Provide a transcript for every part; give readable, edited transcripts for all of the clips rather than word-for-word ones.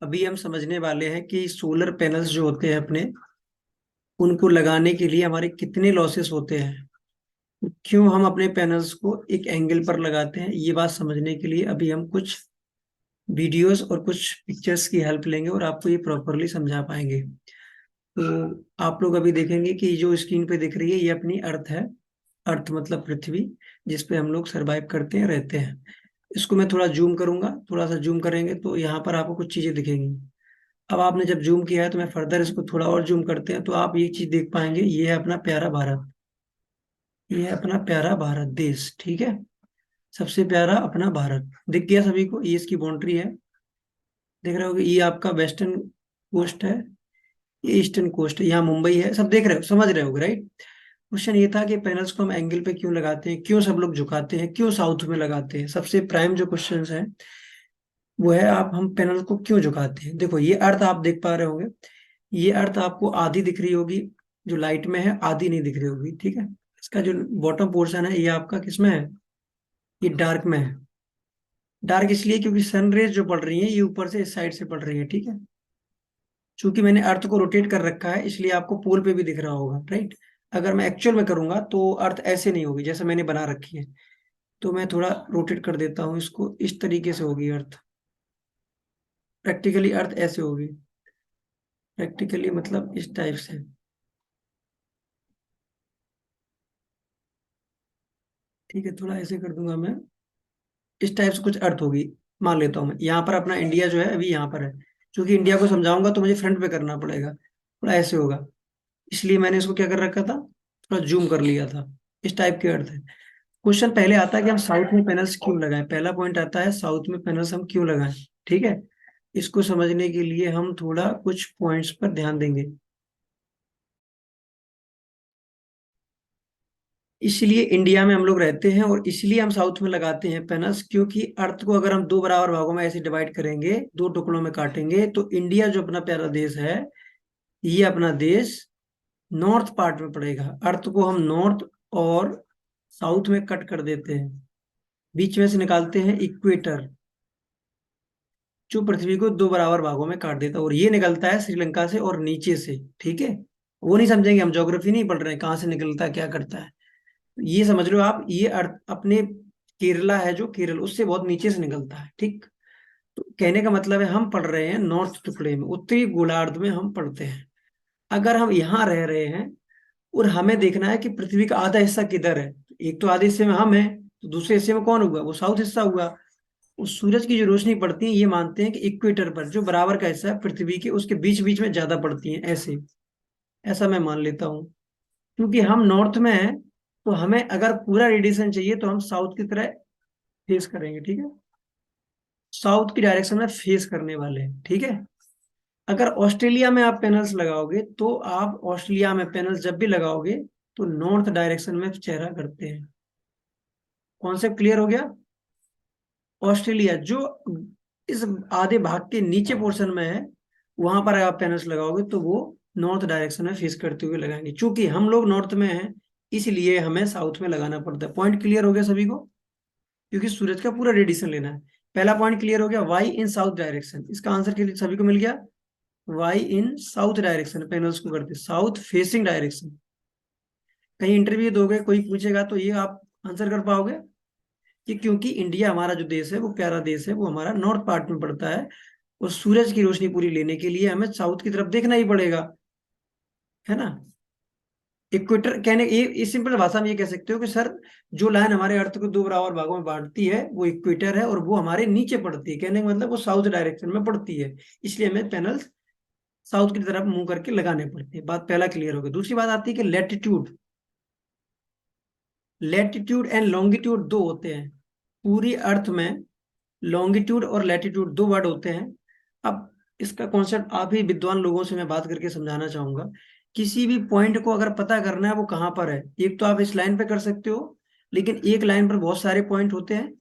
अभी हम समझने वाले हैं कि सोलर पैनल्स जो होते हैं अपने, उनको लगाने के लिए हमारे कितने लॉसेस होते हैं। क्यों हम अपने पैनल्स को एक एंगल पर लगाते हैं, ये बात समझने के लिए अभी हम कुछ वीडियोस और कुछ पिक्चर्स की हेल्प लेंगे और आपको ये प्रॉपरली समझा पाएंगे। तो आप लोग अभी देखेंगे कि जो स्क्रीन पे दिख रही है ये अपनी अर्थ है। अर्थ मतलब पृथ्वी, जिस पे हम लोग सरवाइव करते हैं, रहते हैं। इसको मैं थोड़ा जूम करूंगा, थोड़ा सा जूम करेंगे तो यहाँ पर आपको कुछ चीजें दिखेंगी। अब आपने जब जूम किया है तो मैं फर्दर इसको थोड़ा और जूम करते हैं तो आप ये चीज देख पाएंगे, ये है अपना प्यारा भारत। ये है अपना प्यारा भारत देश, ठीक है। सबसे प्यारा अपना भारत दिख गया सभी को, ये इसकी बाउंड्री है। देख रहे हो कि ये आपका वेस्टर्न कोस्ट है, ये ईस्टर्न कोस्ट है, यहाँ मुंबई है, सब देख रहे हो, समझ रहे हो, राइट। क्वेश्चन ये था कि पैनल्स को हम एंगल पे क्यों लगाते हैं, क्यों सब लोग झुकाते हैं, क्यों साउथ में लगाते हैं। सबसे प्राइम जो क्वेश्चन है वो है, आप हम पैनल को क्यों झुकाते हैं। देखो ये अर्थ आप देख पा रहे होंगे, ये अर्थ आपको आधी दिख रही होगी, जो लाइट में है, आधी नहीं दिख रही होगी, ठीक है। इसका जो बॉटम पोर्शन है ये आपका किसमें है, ये डार्क में है। डार्क इसलिए क्योंकि सनरेज जो पड़ रही है ये ऊपर से इस साइड से पड़ रही है, ठीक है। चूंकि मैंने अर्थ को रोटेट कर रखा है इसलिए आपको पोल पे भी दिख रहा होगा, राइट। अगर मैं एक्चुअल में करूंगा तो अर्थ ऐसे नहीं होगी जैसे मैंने बना रखी है। तो मैं थोड़ा रोटेट कर देता हूँ इसको, इस तरीके से होगी अर्थ। प्रैक्टिकली अर्थ ऐसे होगी, प्रैक्टिकली मतलब इस टाइप से। ठीक है, थोड़ा ऐसे कर दूंगा मैं, इस टाइप से कुछ अर्थ होगी। मान लेता हूँ मैं यहाँ पर अपना इंडिया जो है अभी यहाँ पर है। क्योंकि इंडिया को समझाऊंगा तो मुझे फ्रंट पे करना पड़ेगा, थोड़ा ऐसे होगा। इसलिए मैंने इसको क्या कर रखा था, थोड़ा जूम कर लिया था। इस टाइप के अर्थ है। क्वेश्चन पहले आता है कि हम साउथ में पैनल्स क्यों लगाएं। पहला पॉइंट आता है साउथ में पैनल्स हम क्यों लगाएं, ठीक है। इसको समझने के लिए हम थोड़ा कुछ पॉइंट्स पर ध्यान देंगे। इसलिए इंडिया में हम लोग रहते हैं और इसलिए हम साउथ में लगाते हैं पैनल्स, क्योंकि अर्थ को अगर हम दो बराबर भागों में ऐसे डिवाइड करेंगे, दो टुकड़ों में काटेंगे, तो इंडिया जो अपना प्यारा देश है, ये अपना देश नॉर्थ पार्ट में पड़ेगा। अर्थ को हम नॉर्थ और साउथ में कट कर देते हैं, बीच में से निकालते हैं इक्वेटर, जो पृथ्वी को दो बराबर भागों में काट देता है। और ये निकलता है श्रीलंका से और नीचे से, ठीक है। वो नहीं समझेंगे, हम ज्योग्राफी नहीं पढ़ रहे हैं कहाँ से निकलता है क्या करता है। ये समझ लो आप, ये अर्थ अपने केरला है जो केरल, उससे बहुत नीचे से निकलता है, ठीक। तो कहने का मतलब है हम पढ़ रहे हैं नॉर्थ टुकड़े में, उत्तरी गोलार्ध में हम पढ़ते हैं। अगर हम यहाँ रह रहे हैं और हमें देखना है कि पृथ्वी का आधा हिस्सा किधर है, तो एक तो आधे हिस्से में हम हैं, तो दूसरे हिस्से में कौन हुआ, वो साउथ हिस्सा हुआ। उस सूरज की जो रोशनी पड़ती है, ये मानते हैं कि इक्वेटर पर जो बराबर का हिस्सा है पृथ्वी के, उसके बीच बीच में ज्यादा पड़ती है, ऐसे। ऐसा मैं मान लेता हूँ। क्योंकि हम नॉर्थ में हैं तो हमें अगर पूरा रेडिएशन चाहिए तो हम साउथ की तरह फेस करेंगे, ठीक है। साउथ की डायरेक्शन में फेस करने वाले हैं, ठीक है। अगर ऑस्ट्रेलिया में आप पैनल्स लगाओगे तो आप ऑस्ट्रेलिया में पैनल्स जब भी लगाओगे तो नॉर्थ डायरेक्शन में चेहरा करते हैं। कॉन्सेप्ट क्लियर हो गया। ऑस्ट्रेलिया जो इस आधे भाग के नीचे पोर्शन में है, वहां पर आप पैनल्स लगाओगे तो वो नॉर्थ डायरेक्शन में फेस करते हुए लगाएंगे। चूंकि हम लोग नॉर्थ में हैं इसलिए हमें साउथ में लगाना पड़ता है। पॉइंट क्लियर हो गया सभी को, क्योंकि सूरज का पूरा रेडिएशन लेना है। पहला पॉइंट क्लियर हो गया, वाई इन साउथ डायरेक्शन, इसका आंसर के लिए सभी को मिल गया। वाई इन साउथ डायरेक्शन, पैनल्स को करते साउथ फेसिंग डायरेक्शन। कहीं इंटरव्यू दोगे कोई पूछेगा तो ये आप आंसर कर पाओगे कि क्योंकि इंडिया हमारा जो देश है वो प्यारा देश है, वो हमारा नॉर्थ पार्ट में पड़ता है। और सूरज की रोशनी पूरी लेने के लिए हमें साउथ की तरफ देखना ही पड़ेगा, है ना। इक्वेटर कहने ये सिंपल भाषा में ये कह सकते हो कि सर, जो लाइन हमारे अर्थ को दो बराबर भागों में बांटती है वो इक्वेटर है और वो हमारे नीचे पड़ती है। कहने का मतलब वो साउथ डायरेक्शन में पड़ती है, इसलिए हमें पैनल साउथ की तरफ मुंह करके लगाने पड़ते हैं। बात पहला क्लियर हो गया। दूसरी बात आती है कि लेटीट्यूड। लेटीट्यूड एंड लॉन्गिट्यूड दो होते हैं पूरी अर्थ में। लॉन्गिट्यूड और लैटिट्यूड दो वर्ड होते हैं। अब इसका कॉन्सेप्ट आप ही विद्वान लोगों से मैं बात करके समझाना चाहूंगा। किसी भी पॉइंट को अगर पता करना है वो कहाँ पर है, एक तो आप इस लाइन पे कर सकते हो, लेकिन एक लाइन पर बहुत सारे पॉइंट होते हैं।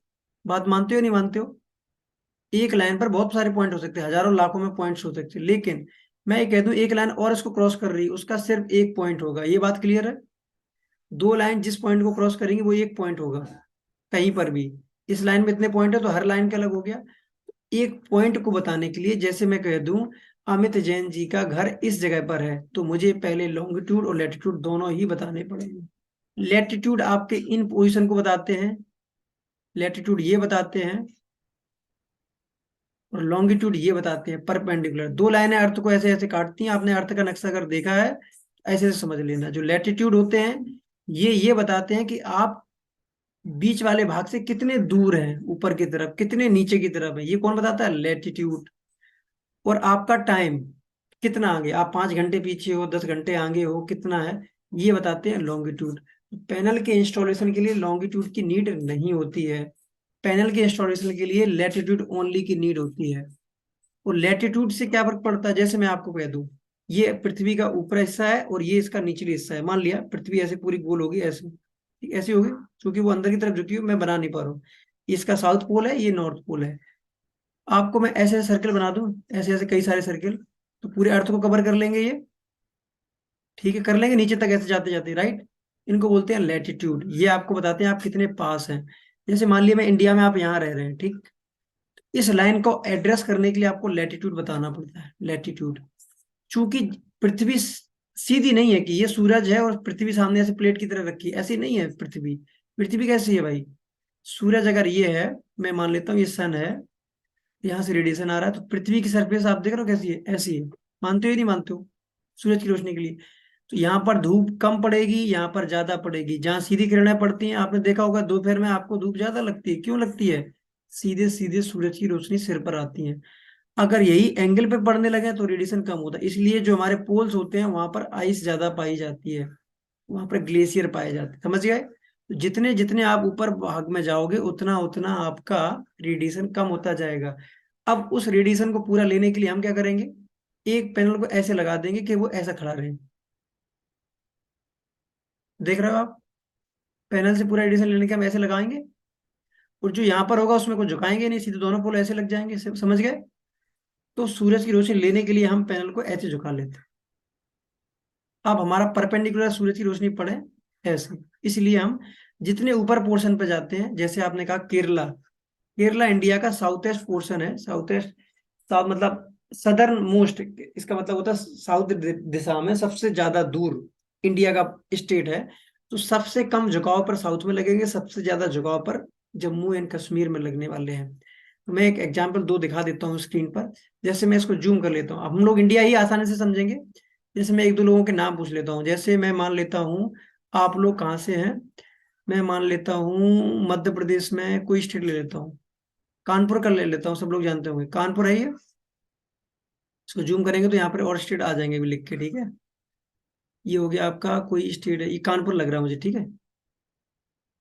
बात मानते हो नहीं मानते हो। एक लाइन पर बहुत सारे पॉइंट हो सकते हैं, हजारों लाखों में पॉइंट्स हो सकते हैं, लेकिन मैं ये कह दूं एक लाइन और इसको क्रॉस कर रही है, उसका सिर्फ एक पॉइंट होगा। ये बात क्लियर है। दो लाइन जिस पॉइंट को क्रॉस करेंगे वो एक पॉइंट होगा कहीं पर भी। इस लाइन में इतने पॉइंट है तो हर लाइन का अलग हो गया। एक पॉइंट को बताने के लिए, जैसे मैं कह दूं अमित जैन जी का घर इस जगह पर है, तो मुझे पहले लॉन्गिट्यूड और लैटिट्यूड दोनों ही बताने पड़ेंगे। लैटिट्यूड आपके इन पोजीशन को बताते हैं, लैटिट्यूड ये बताते हैं, और लॉन्गिट्यूड ये बताते हैं परपेंडिकुलर। दो लाइनें अर्थ को ऐसे ऐसे काटती हैं, आपने अर्थ का नक्शा अगर देखा है ऐसे ऐसे समझ लेना। जो लैटिट्यूड होते हैं ये बताते हैं कि आप बीच वाले भाग से कितने दूर हैं, ऊपर की तरफ कितने नीचे की तरफ है, ये कौन बताता है, लैटिट्यूड। और आपका टाइम कितना आगे, आप 5 घंटे पीछे हो, 10 घंटे आगे हो, कितना है, ये बताते हैं लॉन्गिट्यूड। पैनल के इंस्टॉलेशन के लिए लॉन्गिट्यूड की नीड नहीं होती है, पैनल के इंस्टॉलेशन के लिए लैटिट्यूड ओनली की नीड होती है। और लैटिट्यूड से क्या फर्क पड़ता है, जैसे मैं आपको कह दूं ये पृथ्वी का ऊपरी हिस्सा है और ये इसका निचली हिस्सा है, मान लिया पृथ्वी ऐसे पूरी गोल होगी ऐसे, ठीक ऐसी होगी, क्योंकि वो अंदर की तरफ झुकी हुई मैं बना नहीं पा रहा हूँ। इसका साउथ पोल है, ये नॉर्थ पोल है। आपको मैं ऐसे ऐसे सर्कल बना दूं, ऐसे ऐसे कई सारे सर्कल, तो पूरे अर्थ को कवर कर लेंगे ये, ठीक है, कर लेंगे नीचे तक ऐसे जाते जाते, राइट। इनको बोलते हैं लैटिट्यूड, ये आपको बताते हैं आप कितने पास हैं। जैसे मान लिया मैं इंडिया में, आप यहाँ रह रहे हैं, ठीक, इस लाइन को एड्रेस करने के लिए आपको लैटिट्यूड बताना पड़ता है, लैटिट्यूड। चूंकि पृथ्वी सीधी नहीं है कि ये सूरज है और पृथ्वी सामने ऐसे प्लेट की तरह रखी है, ऐसी नहीं है पृथ्वी। पृथ्वी कैसी है भाई, सूरज अगर ये है, मैं मान लेता हूँ ये सन है, यहाँ से रेडिएशन आ रहा है, तो पृथ्वी की सरफेस आप देख रहे हो कैसी है, ऐसी है। मानते हो या नहीं मानते हो, सूरज की रोशनी के लिए। तो यहाँ पर धूप कम पड़ेगी, यहाँ पर ज्यादा पड़ेगी। जहाँ सीधी किरणें पड़ती हैं, आपने देखा होगा दोपहर में आपको धूप ज्यादा लगती है, क्यों लगती है, सीधे सीधे सूरज की रोशनी सिर पर आती है। अगर यही एंगल पे पड़ने लगे तो रेडिएशन कम होता है, इसलिए जो हमारे पोल्स होते हैं वहां पर आइस ज्यादा पाई जाती है, वहां पर ग्लेशियर पाए जाते हैं, समझ गए। तो जितने जितने आप ऊपर भाग में जाओगे उतना उतना आपका रेडिएशन कम होता जाएगा। अब उस रेडिएशन को पूरा लेने के लिए हम क्या करेंगे, एक पैनल को ऐसे लगा देंगे कि वो ऐसा खड़ा रहे। देख रहे हो आप, पैनल से पूरा रेडिएशन लेने के हम ऐसे लगाएंगे, और जो यहाँ पर होगा उसमें कुछ झुकाएंगे नहीं, सीधे दोनों पोल ऐसे लग जाएंगे, समझ गए। तो सूरज की रोशनी लेने के लिए हम पैनल को ऐसे झुका लेते हैं। अब हमारा परपेंडिकुलर सूरज की रोशनी पड़े ऐसे, इसलिए हम जितने ऊपर पोर्शन पे जाते हैं, जैसे आपने कहा केरला, केरला इंडिया का साउथ ईस्ट पोर्शन है, साउथ ईस्ट, साउथ मतलब सदर्न मोस्ट, इसका मतलब होता है साउथ दिशा में सबसे ज्यादा दूर इंडिया का स्टेट है। तो सबसे कम झुकाव पर साउथ में लगेंगे, सबसे ज्यादा झुकाव पर जम्मू एंड कश्मीर में लगने वाले हैं। तो मैं एक एग्जांपल दो दिखा देता हूँ स्क्रीन पर। जैसे मैं इसको जूम कर लेता हूँ, अब हम लोग इंडिया ही आसानी से समझेंगे। जैसे मैं एक दो लोगों के नाम पूछ लेता हूँ, जैसे मैं मान लेता हूँ आप लोग कहाँ से हैं, मैं मान लेता हूँ मध्य प्रदेश में कोई स्टेट ले लेता हूँ, कानपुर का ले लेता हूँ, सब लोग जानते होंगे कानपुर है ये। इसको जूम करेंगे तो यहाँ पर और स्टेट आ जाएंगे भी लिख के, ठीक है। ये हो गया आपका कोई स्टेट है, ये कानपुर लग रहा है मुझे, ठीक है।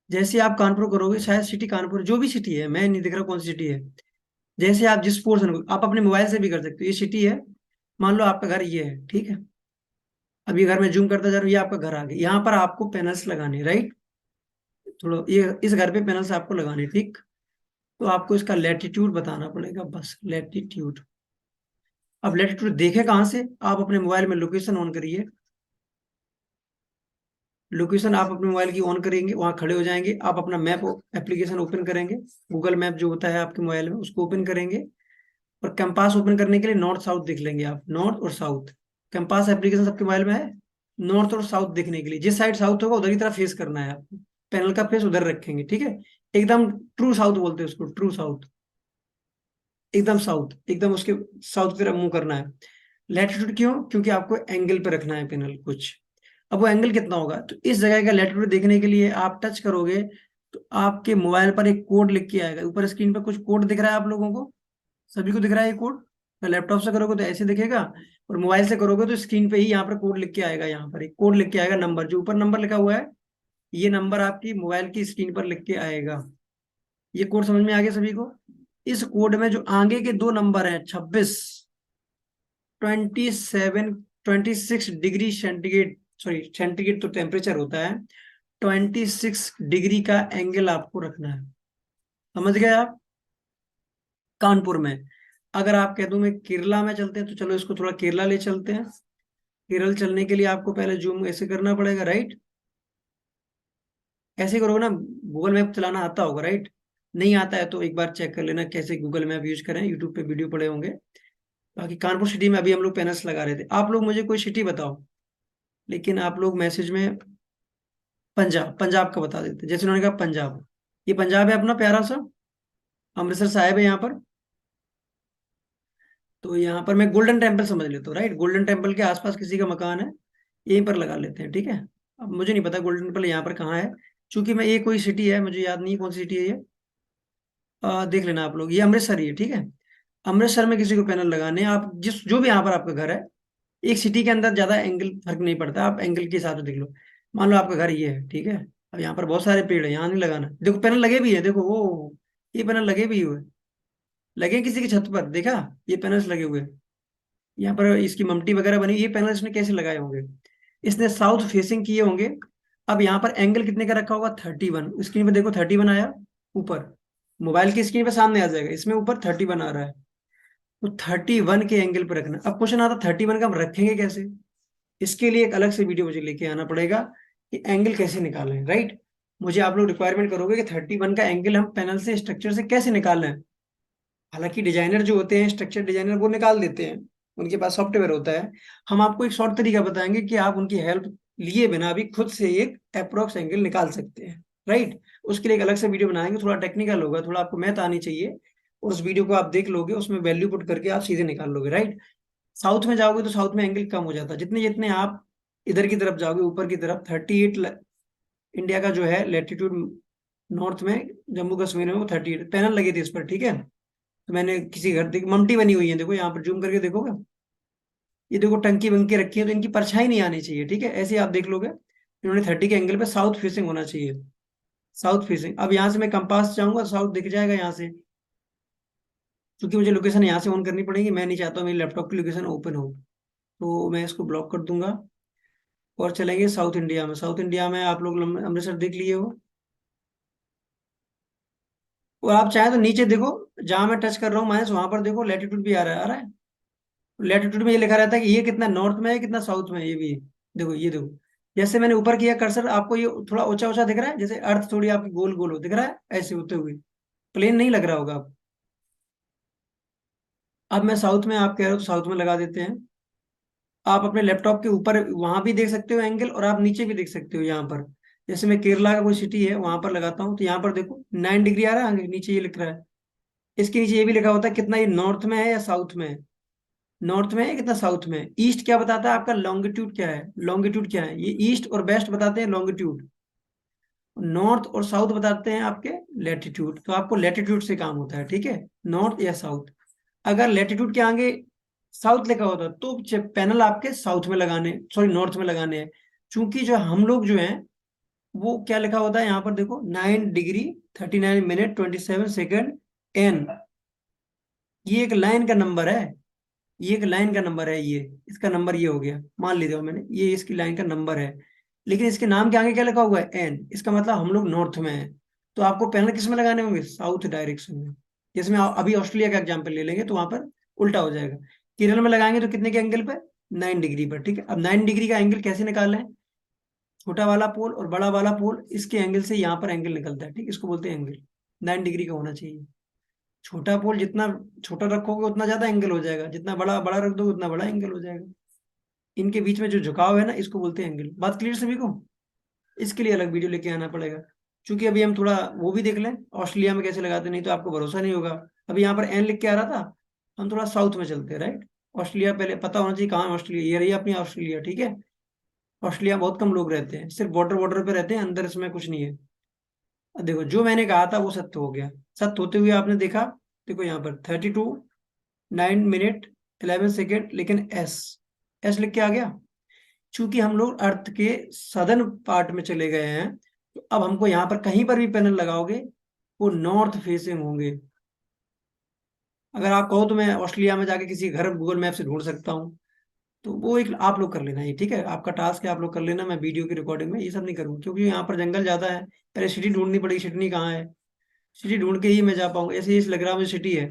जैसे आप कानपुर करोगे, शायद सिटी कानपुर, जो भी सिटी है, मैं नहीं देख रहा कौन सी सिटी है। जैसे आप जिस पोर्शन को, आप अपने मोबाइल से भी कर सकते हो, ये सिटी है, मान लो आपका घर ये है, ठीक है। अब ये घर में जूम करता जा रहा हूँ, ये आपका घर आ गया, यहाँ पर आपको पैनल्स लगाने, राइट। थोड़ा ये इस घर पे पैनल्स आपको लगाने, ठीक। तो आपको इसका लैटिट्यूड बताना पड़ेगा, बस लैटिट्यूड। अब लैटिट्यूड देखे कहाँ से, आप अपने मोबाइल में लोकेशन ऑन करिए, लोकेशन आप अपने मोबाइल की ऑन करेंगे, वहां खड़े हो जाएंगे, आप अपना मैप एप्लीकेशन ओपन करेंगे, गूगल मैप जो होता है आपके मोबाइल में उसको ओपन करेंगे, और कंपास ओपन करने के लिए नॉर्थ साउथ देख लेंगे आप, नॉर्थ और साउथ। कंपास एप्लीकेशन सबके मोबाइल में है। नॉर्थ और साउथ देखने के लिए जिस साइड साउथ होगा उधर की तरफ फेस करना है आपको, पैनल का फेस उधर रखेंगे, ठीक है। एकदम ट्रू साउथ बोलते हैं उसको, ट्रू साउथ, एकदम साउथ, एकदम उसके साउथ की तरफ मुंह करना है। लैटिट्यूड क्यों, क्योंकि आपको एंगल पे रखना है पैनल कुछ। अब वो एंगल कितना होगा, तो इस जगह का लैटिट्यूड देखने के लिए आप टच करोगे तो आपके मोबाइल पर एक कोड लिख के आएगा, ऊपर स्क्रीन पर कुछ कोड दिख रहा है आप लोगों को, सभी को दिख रहा है ये कोड। तो लैपटॉप से करोगे तो ऐसे दिखेगा, और मोबाइल से करोगे तो स्क्रीन पे ही यहाँ पर कोड लिख के आएगा, यहाँ पर एक कोड लिख के आएगा, नंबर जो ऊपर नंबर लिखा हुआ है, ये नंबर आपकी मोबाइल की स्क्रीन पर लिख के आएगा। ये कोड समझ में आ गया सभी को। इस कोड में जो आगे के दो नंबर हैं, 26, 27, 26 डिग्री सेंटीग्रेड, सॉरी सेंटीग्रेड तो टेम्परेचर होता है, 26 डिग्री का एंगल आपको रखना है, समझ गए आप। कानपुर में, अगर आप कह दूं मैं केरला में चलते हैं, तो चलो इसको थोड़ा केरला ले चलते हैं। केरल चलने के लिए आपको पहले जूम ऐसे करना पड़ेगा, राइट। ऐसे करोगे ना, गूगल मैप चलाना आता होगा, राइट। नहीं आता है तो एक बार चेक कर लेना कैसे गूगल मैप यूज करें, यूट्यूब पे वीडियो पड़े होंगे। बाकी कानपुर सिटी में अभी हम लोग पैनल्स लगा रहे थे। आप लोग मुझे कोई सिटी बताओ, लेकिन आप लोग मैसेज में पंजाब, पंजाब का बता देते, जैसे उन्होंने कहा पंजाब, ये पंजाब है अपना प्यारा सा, अमृतसर साहिब है यहाँ पर। तो यहाँ पर मैं गोल्डन टेम्पल समझ लेता हूँ, राइट, गोल्डन टेम्पल के आसपास किसी का मकान है, यहीं पर लगा लेते हैं, ठीक है। अब मुझे नहीं पता गोल्डन टेम्पल यहाँ पर कहाँ है, चूंकि मैं, ये कोई सिटी है, मुझे याद नहीं कौन सी सिटी है ये। देख लेना आप लोग, ये अमृतसर ही है, ठीक है। अमृतसर में किसी को पैनल लगाने हैं, आप जिस जो भी यहाँ पर आपका घर है, एक सिटी के अंदर ज्यादा एंगल फर्क नहीं पड़ता, आप एंगल के हिसाब से देख लो। मान लो आपका घर ये है, ठीक है। अब यहाँ पर बहुत सारे पेड़ है, यहाँ नहीं लगाना, देखो पैनल लगे भी है, देखो वो, ये पैनल लगे भी हुए, लगे किसी की छत पर, देखा, ये पैनल्स लगे हुए हैं। यहाँ पर इसकी ममटी वगैरह बनी, ये पैनल इसने कैसे लगाए होंगे, इसने साउथ फेसिंग किए होंगे। अब यहाँ पर एंगल कितने का रखा होगा, 31, स्क्रीन पे देखो 31 आया ऊपर, मोबाइल की स्क्रीन पे सामने आ जाएगा, इसमें ऊपर 31 आ रहा है। तो 31 के एंगल पे रखना। अब क्वेश्चन आता 31 का हम रखेंगे कैसे, इसके लिए एक अलग से वीडियो मुझे लेके आना पड़ेगा कि एंगल कैसे निकालें, राइट। मुझे आप लोग रिक्वायरमेंट करोगे कि 31 का एंगल हम पैनल से, स्ट्रक्चर से कैसे निकालें। हालांकि डिजाइनर जो होते हैं, स्ट्रक्चर डिजाइनर, वो निकाल देते हैं, उनके पास सॉफ्टवेयर होता है। हम आपको एक शॉर्ट तरीका बताएंगे कि आप उनकी हेल्प लिए बिना भी खुद से एक अप्रोक्स एंगल निकाल सकते हैं, राइट। उसके लिए एक अलग से वीडियो बनाएंगे, थोड़ा टेक्निकल होगा, थोड़ा आपको मैथ आनी चाहिए, और उस वीडियो को आप देख लोगे, उसमें वैल्यू पुट करके आप सीधे निकाल लोगे, राइट। साउथ में जाओगे तो साउथ में एंगल कम हो जाता है, जितने जितने आप इधर की तरफ जाओगे, ऊपर की तरफ 38, इंडिया का जो है लेटीट्यूड, नॉर्थ में, जम्मू कश्मीर में वो 38 पैनल लगे थे इस पर, ठीक है। तो मैंने किसी घर देख, ममटी बनी हुई है, देखो यहाँ पर जूम करके देखोगे, ये देखो टंकी वंकी रखी है, तो इनकी परछाई नहीं आनी चाहिए, ठीक है, ऐसे ही आप देख लोगे। इन्होंने 30 के एंगल पे साउथ फेसिंग होना चाहिए, साउथ फेसिंग। अब यहाँ से मैं कंपास चाहूंगा, साउथ दिख जाएगा यहाँ से, क्योंकि मुझे लोकेशन यहाँ से ऑन करनी पड़ेगी, मैं नहीं चाहता मेरी लैपटॉप की लोकेशन ओपन हो, तो मैं इसको ब्लॉक कर दूंगा। और चलेंगे साउथ इंडिया में, साउथ इंडिया में आप लोग अमृतसर देख लिए हो, और आप चाहे तो नीचे देखो, जहां मैं टच कर रहा हूँ माइनस, वहां पर देखो लेटीट्यूड भी आ रहा है, आ रहा है। लेटीट्यूड में ये लिखा रहता है कि ये कितना नॉर्थ में है, कितना साउथ में है, ये भी देखो, ये देखो। जैसे मैंने ऊपर किया कर्सर, आपको ये थोड़ा ऊंचा ऊंचा दिख रहा है, जैसे अर्थ थोड़ी आपकी गोल गोल हो दिख रहा है, ऐसे होते हुए, प्लेन नहीं लग रहा होगा आप। अब मैं साउथ में, आप कह रहे हो तो साउथ में लगा देते हैं। आप अपने लैपटॉप के ऊपर वहां भी देख सकते हो एंगल, और आप नीचे भी देख सकते हो यहाँ पर। जैसे मैं केरला का कोई सिटी है वहां पर लगाता हूँ, तो यहाँ पर देखो 9 डिग्री आ रहा है आगे, नीचे ये लिख रहा है, इसके नीचे ये भी लिखा होता है कितना ये नॉर्थ में है या साउथ में है, नॉर्थ में है कितना साउथ में है। ईस्ट क्या बताता है आपका, लॉन्गिट्यूड क्या है, लॉन्गिट्यूड क्या है, ये ईस्ट और वेस्ट बताते हैं लॉन्गिट्यूड, नॉर्थ और साउथ बताते हैं आपके लेटीट्यूड। तो आपको लेटीट्यूड से काम होता है, ठीक है, नॉर्थ या साउथ। अगर लेटीट्यूड के आगे साउथ लिखा होता तो पैनल आपके साउथ में लगाने, सॉरी नॉर्थ में लगाने हैं। चूंकि जो हम लोग जो हैं, वो क्या लिखा होता है यहाँ पर देखो, 9 डिग्री 39 मिनट 27 सेकेंड एन, ये एक लाइन का नंबर है, ये एक लाइन का नंबर है, ये इसका नंबर ये हो गया, मान लीजिए मैंने, ये इसकी लाइन का नंबर है। लेकिन इसके नाम के आगे क्या लिखा हुआ है, एन, इसका मतलब हम लोग नॉर्थ में हैं। तो आपको पैनल किस में लगाने होंगे, साउथ डायरेक्शन में। जैसे मैं अभी ऑस्ट्रेलिया का एग्जाम्पल ले लेंगे तो वहां पर उल्टा हो जाएगा, केरल में लगाएंगे तो कितने के एंगल पर, 9 डिग्री पर, ठीक है। अब 9 डिग्री का एंगल कैसे निकालें, छोटा वाला पोल और बड़ा वाला पोल, इसके एंगल से यहाँ पर एंगल निकलता है, ठीक, इसको बोलते हैं एंगल, 9 डिग्री का होना चाहिए। छोटा पोल जितना छोटा रखोगे उतना ज्यादा एंगल हो जाएगा, जितना बड़ा बड़ा रख दोगे उतना बड़ा एंगल हो जाएगा। इनके बीच में जो झुकाव है ना, इसको बोलते हैं एंगल। बात क्लियर सभी को, इसके लिए अलग वीडियो लेके आना पड़ेगा, क्योंकि अभी हम थोड़ा वो भी देख लें ऑस्ट्रेलिया में कैसे लगाते, नहीं तो आपको भरोसा नहीं होगा। अभी यहाँ पर एन लिख के आ रहा था, हम थोड़ा साउथ में चलते हैं, राइट। ऑस्ट्रेलिया पहले पता होना चाहिए कहाँ है ऑस्ट्रेलिया, ये रही अपनी ऑस्ट्रेलिया, ठीक है। ऑस्ट्रेलिया बहुत कम लोग रहते हैं, सिर्फ बॉर्डर बॉर्डर पे रहते हैं, अंदर इसमें कुछ नहीं है। अब देखो जो मैंने कहा था वो सत्य हो गया, सत्य होते हुए आपने देखा, देखो यहाँ पर 32 9 मिनट 11 सेकेंड, लेकिन एस, एस लिख के आ गया। चूंकि हम लोग अर्थ के सदर्न पार्ट में चले गए हैं, तो अब हमको यहाँ पर कहीं पर भी पैनल लगाओगे वो नॉर्थ फेसिंग होंगे। अगर आप कहो तो मैं ऑस्ट्रेलिया में जाके किसी घर गूगल मैप से ढूंढ सकता हूँ, तो वो एक आप लोग कर लेना, ये ठीक है, आपका टास्क है, आप लोग कर लेना। मैं वीडियो की रिकॉर्डिंग में ये सब नहीं करूँगा, क्योंकि यहाँ पर जंगल ज्यादा है, पहले सिटी ढूंढनी पड़ेगी, सिटी कहाँ है, सिटी ढूंढ के ही मैं जा पाऊंगा। ऐसे ही लग रहा मुझे सिटी है,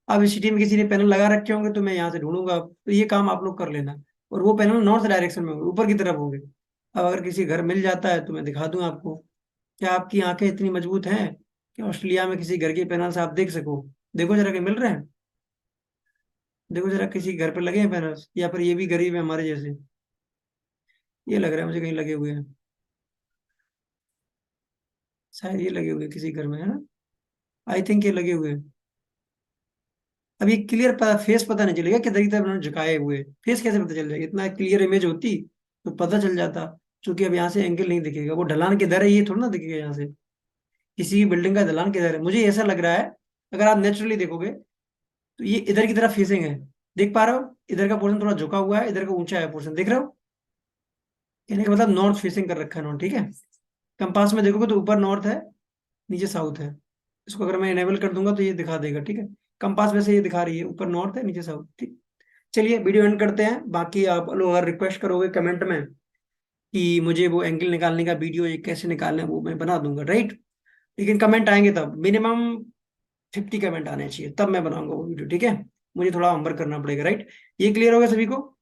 अब इस सिटी में किसी ने पैनल लगा रखे होंगे तो मैं यहाँ से ढूंढूंगा, तो ये काम आप लोग कर लेना। और वो पैनल नॉर्थ डायरेक्शन में होंगे, ऊपर की तरफ होंगे। अब अगर किसी घर मिल जाता है तो मैं दिखा दूं आपको। क्या आपकी आंखें इतनी मजबूत हैं कि ऑस्ट्रेलिया में किसी घर के पैनल्स आप देख सको। देखो जरा कि मिल रहे हैं। देखो जरा किसी घर पर लगे हैं पैनल्स, या फिर ये भी गरीब है हमारे जैसे। ये लग रहा है मुझे कहीं लगे हुए हैं। शायद ये लगे हुए हैं किसी घर में, है ना। आई थिंक ये लगे हुए हैं। अब ये क्लियर फेस पता नहीं चलेगा किधर की तरफ उन्होंने झुकाए हुए। फेस कैसे पता चल जाएगा, इतना क्लियर इमेज होती तो पता चल जाता। क्योंकि अब यहाँ से एंगल नहीं दिखेगा, वो ढलान किधर है ये थोड़ा ना दिखेगा यहाँ से। किसी भी बिल्डिंग का ढलान किधर है, मुझे ऐसा लग रहा है। अगर आप नेचुरली देखोगे तो ये इधर की तरफ फेसिंग है। देख पा रहे हो, इधर का पोर्शन थोड़ा झुका हुआ है, इधर का ऊंचा है पोर्शन, देख रहे हो। कहने का मतलब नॉर्थ फेसिंग कर रखा है इन्होंने, ठीक है। कंपास में देखोगे तो ऊपर नॉर्थ है, नीचे साउथ है। इसको अगर मैं इनेबल कर दूंगा तो ये दिखा देगा, ठीक है। कंपास वैसे ये दिखा रही है, ऊपर नॉर्थ है नीचे साउथ, ठीक। चलिए वीडियो एंड करते हैं। बाकी आप लोग अगर रिक्वेस्ट करोगे कमेंट में कि मुझे वो एंगल निकालने का वीडियो ये कैसे निकालना है, वो मैं बना दूंगा, राइट। लेकिन कमेंट आएंगे तब, मिनिमम 50 कमेंट आने चाहिए, तब मैं बनाऊंगा वो वीडियो, ठीक है। मुझे थोड़ा होमवर्क करना पड़ेगा, राइट। ये क्लियर होगा सभी को।